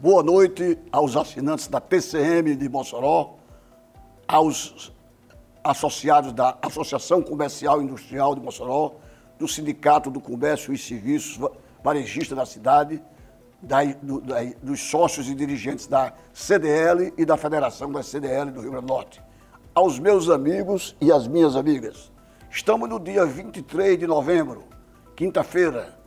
Boa noite aos assinantes da TCM de Mossoró, aos associados da Associação Comercial e Industrial de Mossoró, do Sindicato do Comércio e Serviços Varejistas da cidade, dos sócios e dirigentes da CDL e da Federação da CDL do Rio Grande do Norte. Aos meus amigos e às minhas amigas, estamos no dia 23 de novembro, quinta-feira,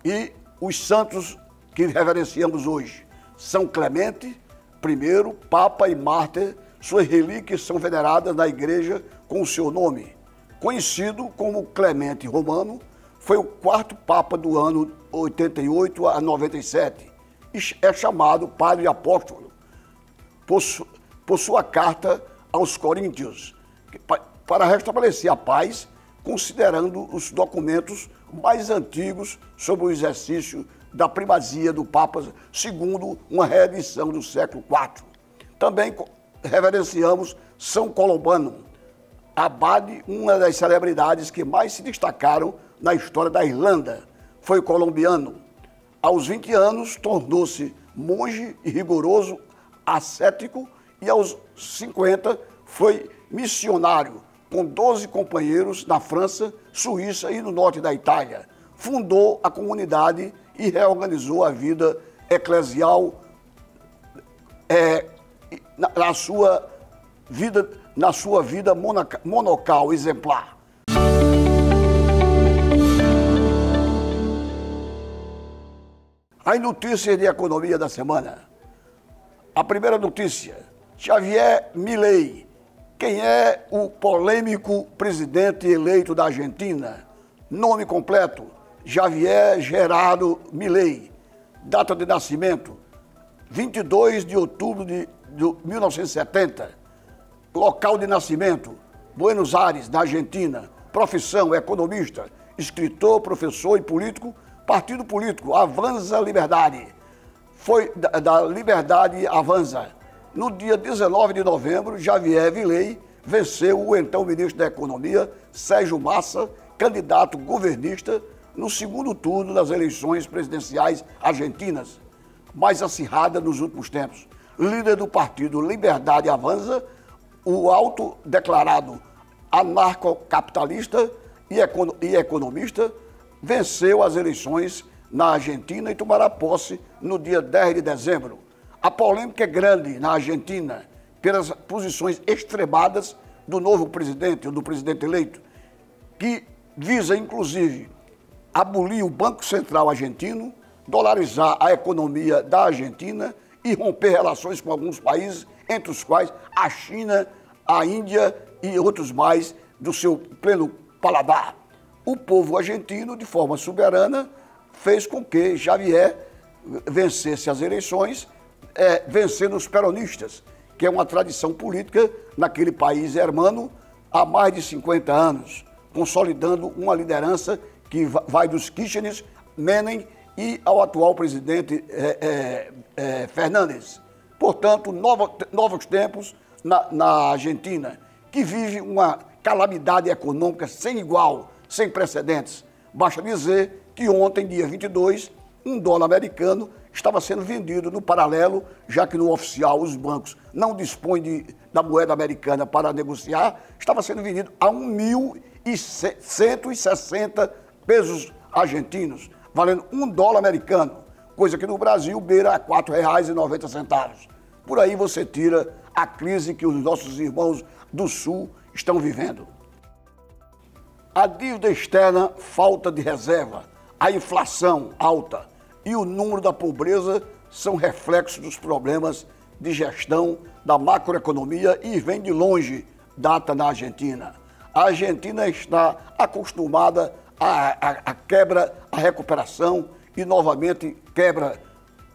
e os santos que reverenciamos hoje: São Clemente I, Papa e Mártir. Suas relíquias são veneradas na igreja com o seu nome. Conhecido como Clemente Romano, foi o quarto Papa do ano 88 a 97 e é chamado Padre Apóstolo por sua carta aos Coríntios, para restabelecer a paz, considerando os documentos mais antigos sobre o exercício da primazia do Papa, segundo uma reedição do século IV. Também reverenciamos São Colombano, abade, uma das celebridades que mais se destacaram na história da Irlanda. Foi colombiano. Aos 20 anos, tornou-se monge e rigoroso ascético e aos 50 foi missionário, com 12 companheiros na França, Suíça e no norte da Itália. Fundou a comunidade e reorganizou a vida eclesial na sua vida monacal exemplar. As notícias de economia da semana. A primeira notícia: Javier Milei. Quem é o polêmico presidente eleito da Argentina? Nome completo: Javier Gerardo Milei. Data de nascimento: 22 de outubro de 1970. Local de nascimento: Buenos Aires, na Argentina. Profissão: economista, escritor, professor e político. Partido político: Avanza Liberdade. Foi da Liberdade Avanza. No dia 19 de novembro, Javier Milei venceu o então ministro da Economia, Sérgio Massa, candidato governista, no segundo turno das eleições presidenciais argentinas, mais acirrada nos últimos tempos. Líder do partido Liberdade Avanza, o autodeclarado anarcocapitalista e economista, venceu as eleições na Argentina e tomará posse no dia 10 de dezembro. A polêmica é grande na Argentina pelas posições extremadas do novo presidente, ou do presidente eleito, que visa, inclusive, abolir o Banco Central argentino, dolarizar a economia da Argentina e romper relações com alguns países, entre os quais a China, a Índia e outros mais do seu pleno paladar. O povo argentino, de forma soberana, fez com que Javier vencesse as eleições, vencendo os peronistas, que é uma tradição política naquele país hermano há mais de 50 anos, consolidando uma liderança que vai dos Kirchner, Menem e ao atual presidente Fernandes. Portanto, novos tempos na Argentina, que vive uma calamidade econômica sem igual, sem precedentes. Basta dizer que ontem, dia 22, um dólar americano estava sendo vendido no paralelo, já que no oficial os bancos não dispõem da moeda americana para negociar, estava sendo vendido a 1.160 pesos argentinos, valendo um dólar americano, coisa que no Brasil beira a R$ 4,90. Por aí você tira a crise que os nossos irmãos do Sul estão vivendo. A dívida externa, falta de reserva, a inflação alta e o número da pobreza são reflexos dos problemas de gestão da macroeconomia e vem de longe data na Argentina. A Argentina está acostumada à quebra, à recuperação e novamente quebra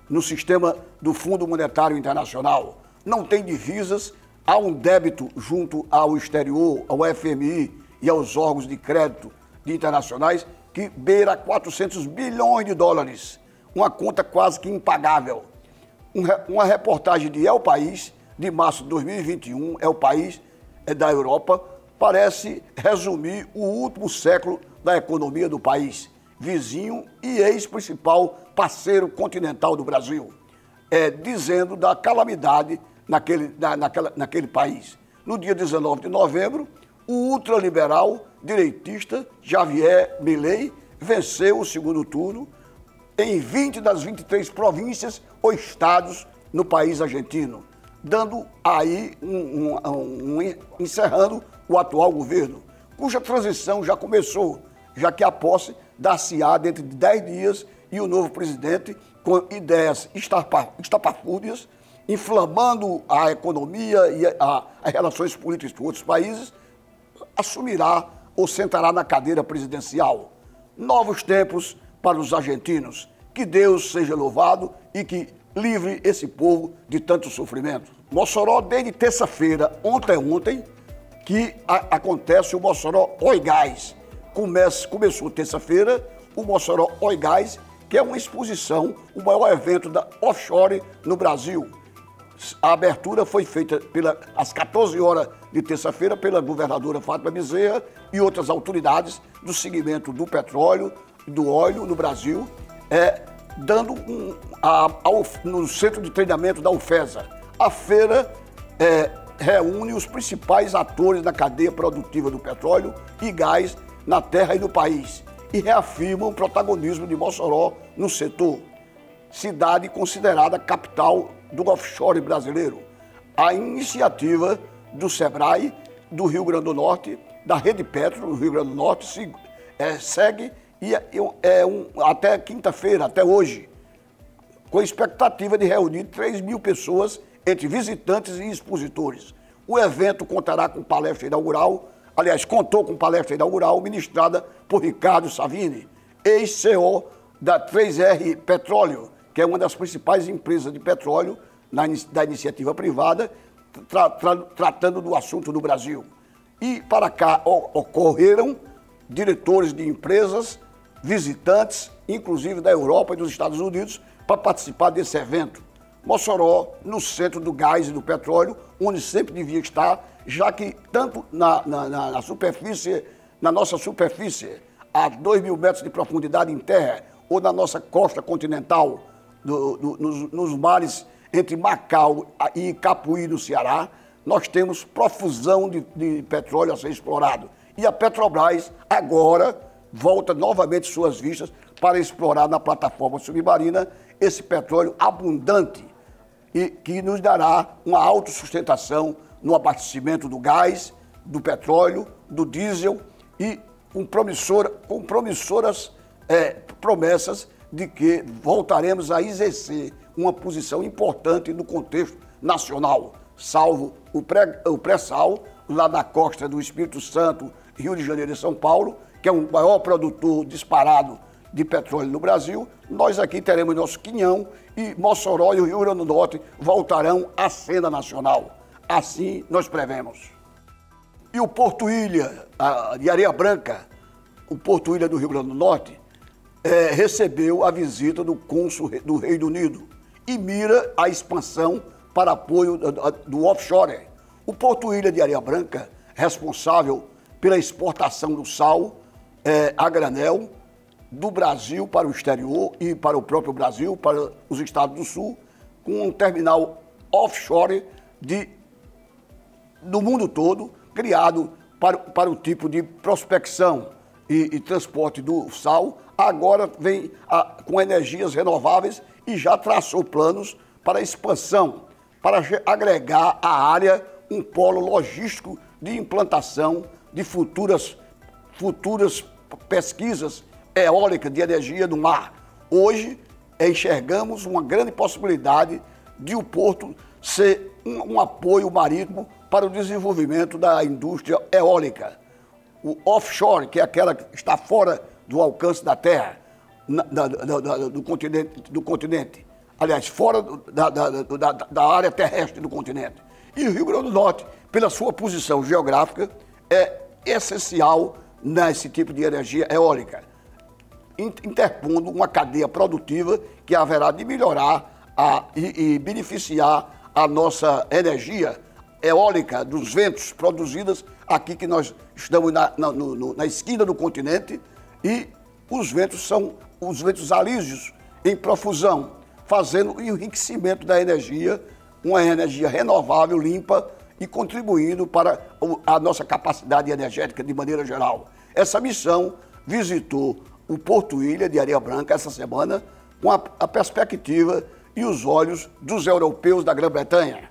no sistema do Fundo Monetário Internacional. Não tem divisas, há um débito junto ao exterior, ao FMI e aos órgãos de crédito internacionais que beira 400 bilhões de dólares, uma conta quase que impagável. Uma reportagem de El País, de março de 2021, El País da Europa, parece resumir o último século da economia do país, vizinho e ex-principal parceiro continental do Brasil. dizendo da calamidade naquele país. No dia 19 de novembro, o ultraliberal direitista Javier Milei venceu o segundo turno em 20 das 23 províncias ou estados no país argentino, dando aí encerrando o atual governo, cuja transição já começou, já que a posse dar-se-á dentro de 10 dias e o novo presidente, com ideias estapafúrdias, inflamando a economia e as relações políticas com outros países, assumirá ou sentará na cadeira presidencial. Novos tempos para os argentinos. Que Deus seja louvado e que livre esse povo de tanto sofrimento. Mossoró, desde terça-feira, ontem, que acontece o Mossoró Oi Gás. Começou terça-feira o Mossoró Oi Gás, que é uma exposição, o maior evento da offshore no Brasil. A abertura foi feita às 14 horas de terça-feira pela governadora Fátima Bezerra e outras autoridades do segmento do petróleo e do óleo no Brasil, dando no centro de treinamento da UFESA. A feira reúne os principais atores da cadeia produtiva do petróleo e gás na terra e no país e reafirma o protagonismo de Mossoró no setor, cidade considerada capital do offshore brasileiro. A iniciativa do SEBRAE do Rio Grande do Norte, da Rede Petro do Rio Grande do Norte, segue e até quinta-feira, até hoje, com a expectativa de reunir 3.000 pessoas entre visitantes e expositores. O evento contará com palestra inaugural, contou com palestra inaugural ministrada por Ricardo Savini, ex-CEO da 3R Petróleo, que é uma das principais empresas de petróleo da iniciativa privada, tratando do assunto do Brasil. E para cá ocorreram diretores de empresas, visitantes, inclusive da Europa e dos Estados Unidos, para participar desse evento. Mossoró, no centro do gás e do petróleo, onde sempre devia estar, já que tanto na nossa superfície, a 2.000 metros de profundidade em terra, ou na nossa costa continental, nos mares entre Macau e Capuí, no Ceará, nós temos profusão de petróleo a ser explorado. E a Petrobras agora volta novamente suas vistas para explorar na plataforma submarina esse petróleo abundante e que nos dará uma autossustentação no abastecimento do gás, do petróleo, do diesel e com promissoras promessas de que voltaremos a exercer uma posição importante no contexto nacional, salvo o pré-sal, lá na costa do Espírito Santo, Rio de Janeiro e São Paulo, que é o maior produtor disparado de petróleo no Brasil. Nós aqui teremos nosso quinhão e Mossoró e o Rio Grande do Norte voltarão à cena nacional. Assim nós prevemos. E o Porto Ilha de Areia Branca, o Porto Ilha do Rio Grande do Norte, recebeu a visita do cônsul do Reino Unido e mira a expansão para apoio do offshore. O Porto Ilha de Areia Branca, responsável pela exportação do sal a granel do Brasil para o exterior e para o próprio Brasil, para os estados do Sul, com um terminal offshore do mundo todo, criado para o tipo de prospecção e transporte do sal, agora vem com energias renováveis e já traçou planos para expansão, para agregar à área um polo logístico de implantação de futuras pesquisas eólicas de energia do mar. Hoje, enxergamos uma grande possibilidade de o porto ser um apoio marítimo para o desenvolvimento da indústria eólica. O offshore, que é aquela que está fora do alcance da terra, do continente. Aliás, fora da área terrestre do continente. E o Rio Grande do Norte, pela sua posição geográfica, é essencial nesse tipo de energia eólica, interpondo uma cadeia produtiva que haverá de melhorar e beneficiar a nossa energia eólica dos ventos produzidas aqui, que nós estamos na esquina do continente, e os ventos são os ventos alísios em profusão. fazendo o enriquecimento da energia, uma energia renovável, limpa e contribuindo para a nossa capacidade energética de maneira geral. Essa missão visitou o Porto Ilha de Areia Branca essa semana com a perspectiva e os olhos dos europeus da Grã-Bretanha.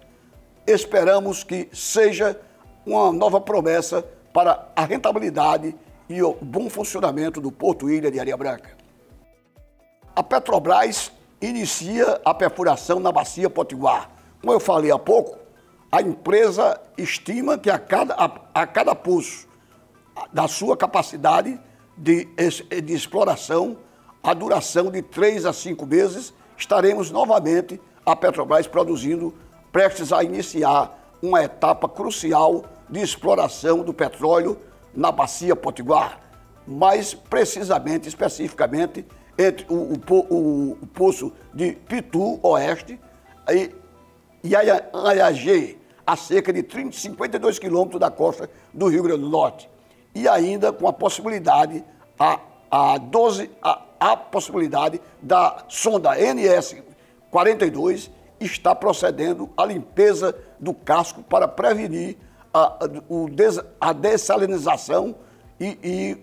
Esperamos que seja uma nova promessa para a rentabilidade e o bom funcionamento do Porto Ilha de Areia Branca. A Petrobras inicia a perfuração na Bacia Potiguar. Como eu falei há pouco, a empresa estima que a cada poço da sua capacidade de exploração, a duração de 3 a 5 meses, estaremos novamente, a Petrobras produzindo, prestes a iniciar uma etapa crucial de exploração do petróleo na Bacia Potiguar, mais precisamente, especificamente, entre o poço de Pitu Oeste e Ayagé, a cerca de 52 quilômetros da costa do Rio Grande do Norte. E ainda com a possibilidade, a possibilidade da sonda NS-42 está procedendo à limpeza do casco para prevenir a dessalinização e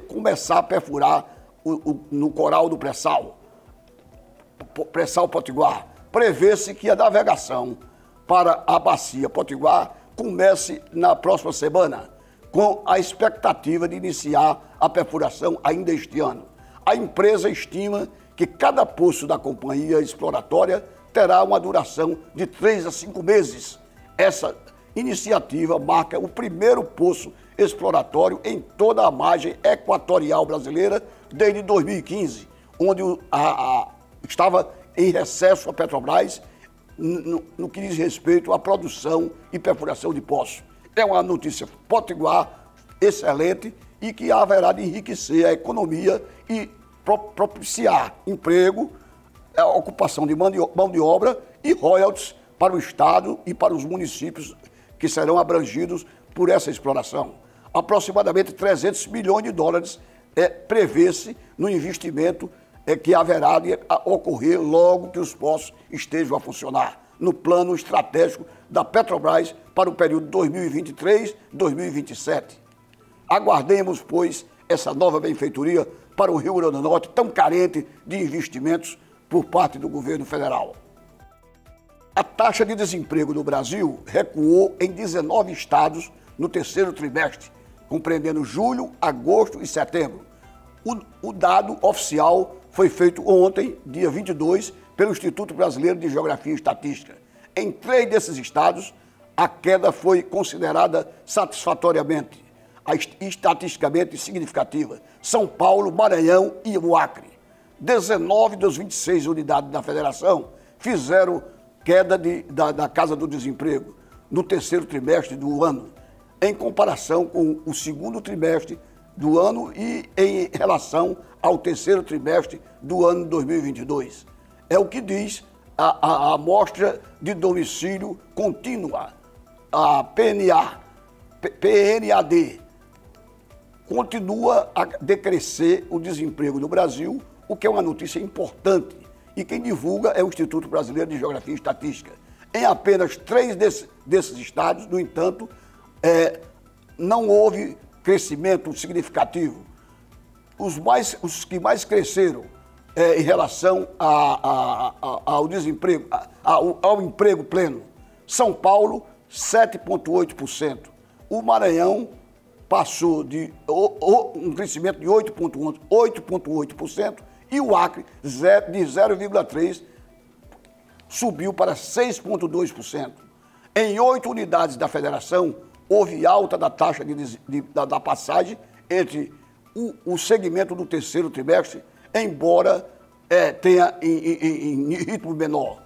começar a perfurar no coral do pré-sal Potiguar. Prevê-se que a navegação para a Bacia Potiguar comece na próxima semana, com a expectativa de iniciar a perfuração ainda este ano. A empresa estima que cada poço da companhia exploratória terá uma duração de 3 a 5 meses. Essa iniciativa marca o primeiro poço exploratório em toda a margem equatorial brasileira desde 2015, onde estava em recesso a Petrobras no que diz respeito à produção e perfuração de poços. É uma notícia potiguar excelente e que haverá de enriquecer a economia e propiciar emprego, a ocupação de mão de obra e royalties para o Estado e para os municípios que serão abrangidos por essa exploração. Aproximadamente 300 milhões de dólares prevê-se no investimento que haverá de ocorrer logo que os poços estejam a funcionar, no plano estratégico da Petrobras para o período 2023-2027. Aguardemos, pois, essa nova benfeitoria para o Rio Grande do Norte, tão carente de investimentos por parte do governo federal. A taxa de desemprego no Brasil recuou em 19 estados no terceiro trimestre, compreendendo julho, agosto e setembro. O dado oficial foi feito ontem, dia 22, pelo Instituto Brasileiro de Geografia e Estatística. Em 3 desses estados, a queda foi considerada satisfatoriamente, estatisticamente significativa: São Paulo, Maranhão e o Acre. 19 das 26 unidades da federação fizeram queda da casa do desemprego no terceiro trimestre do ano, em comparação com o segundo trimestre do ano e em relação ao terceiro trimestre do ano 2022. É o que diz a amostra de domicílio contínua, a PNAD. Continua a decrescer o desemprego no Brasil, o que é uma notícia importante. E quem divulga é o Instituto Brasileiro de Geografia e Estatística. Em apenas 3 desses estados, no entanto, não houve crescimento significativo. Os que mais cresceram em relação ao desemprego, ao emprego pleno: São Paulo, 7,8%. O Maranhão passou de um crescimento de 8,8% e o Acre, de 0,3%, subiu para 6,2%. Em 8 unidades da federação, houve alta da taxa da passagem entre o segmento do terceiro trimestre, embora tenha em ritmo menor.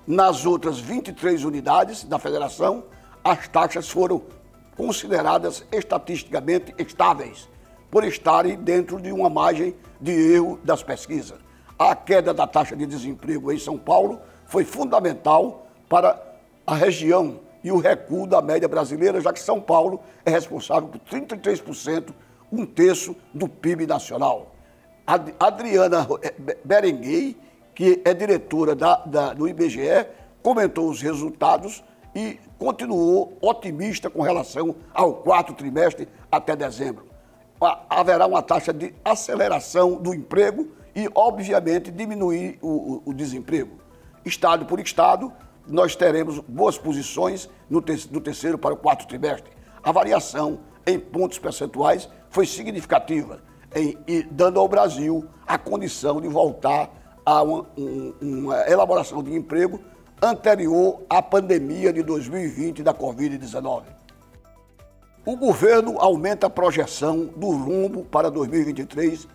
Nas outras 23 unidades da federação, as taxas foram consideradas estatisticamente estáveis, por estarem dentro de uma margem de erro das pesquisas. A queda da taxa de desemprego em São Paulo foi fundamental para a região e o recuo da média brasileira, já que São Paulo é responsável por 33%, 1/3 do PIB nacional. Adriana Berenguer, que é diretora do IBGE, comentou os resultados e continuou otimista com relação ao quarto trimestre até dezembro. Haverá uma taxa de aceleração do emprego e, obviamente, diminuir o desemprego. Estado por estado, nós teremos boas posições do terceiro para o quarto trimestre. A variação em pontos percentuais foi significativa, dando ao Brasil a condição de voltar a uma elaboração de emprego anterior à pandemia de 2020 da Covid-19. O governo aumenta a projeção do rumo para 2023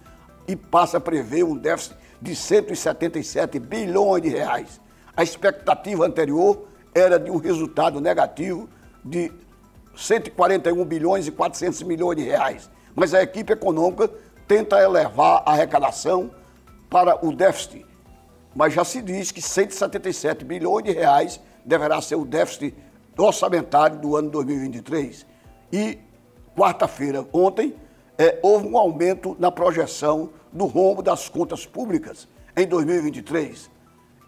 e passa a prever um déficit de 177 bilhões de reais. A expectativa anterior era de um resultado negativo de 141 bilhões e 400 milhões de reais. Mas a equipe econômica tenta elevar a arrecadação para o déficit. Mas já se diz que 177 bilhões de reais deverá ser o déficit orçamentário do ano 2023. E quarta-feira, ontem, houve um aumento na projeção do rombo das contas públicas em 2023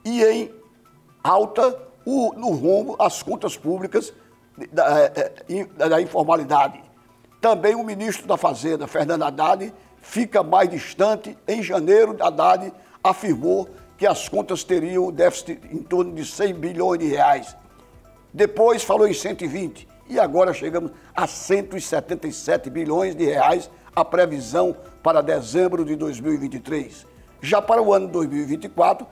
e em alta no rombo às contas públicas da informalidade. Também o ministro da Fazenda, Fernando Haddad, fica mais distante. Em janeiro, Haddad afirmou que as contas teriam déficit em torno de 100 bilhões de reais. Depois falou em 120 e agora chegamos a 177 bilhões de reais a previsão para dezembro de 2023. Já para o ano 2024,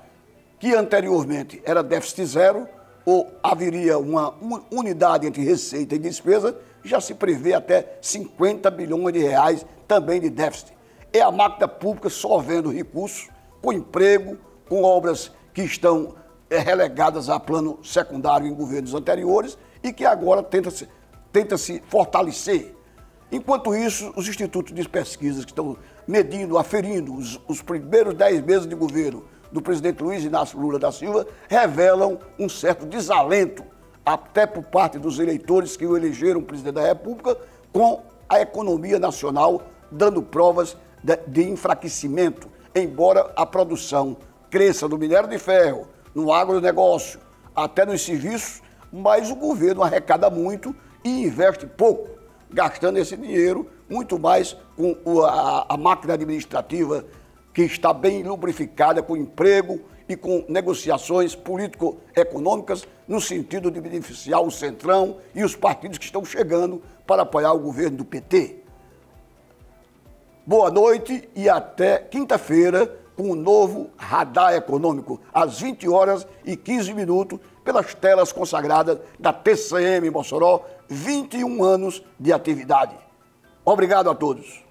que anteriormente era déficit zero, ou haveria uma unidade entre receita e despesa, já se prevê até 50 bilhões de reais também de déficit. É a máquina pública sorvendo recursos, com emprego, com obras que estão relegadas a plano secundário em governos anteriores e que agora tenta se fortalecer. Enquanto isso, os institutos de pesquisas que estão aferindo os primeiros 10 meses de governo do presidente Luiz Inácio Lula da Silva, revelam um certo desalento, até por parte dos eleitores que o elegeram presidente da República, com a economia nacional dando provas de enfraquecimento, embora a produção cresça no minério de ferro, no agronegócio, até nos serviços, mas o governo arrecada muito e investe pouco, gastando esse dinheiro muito mais com a máquina administrativa que está bem lubrificada com emprego e com negociações político-econômicas no sentido de beneficiar o Centrão e os partidos que estão chegando para apoiar o governo do PT. Boa noite e até quinta-feira com o novo Radar Econômico, às 20h15, pelas telas consagradas da TCM Mossoró, 21 anos de atividade. Obrigado a todos.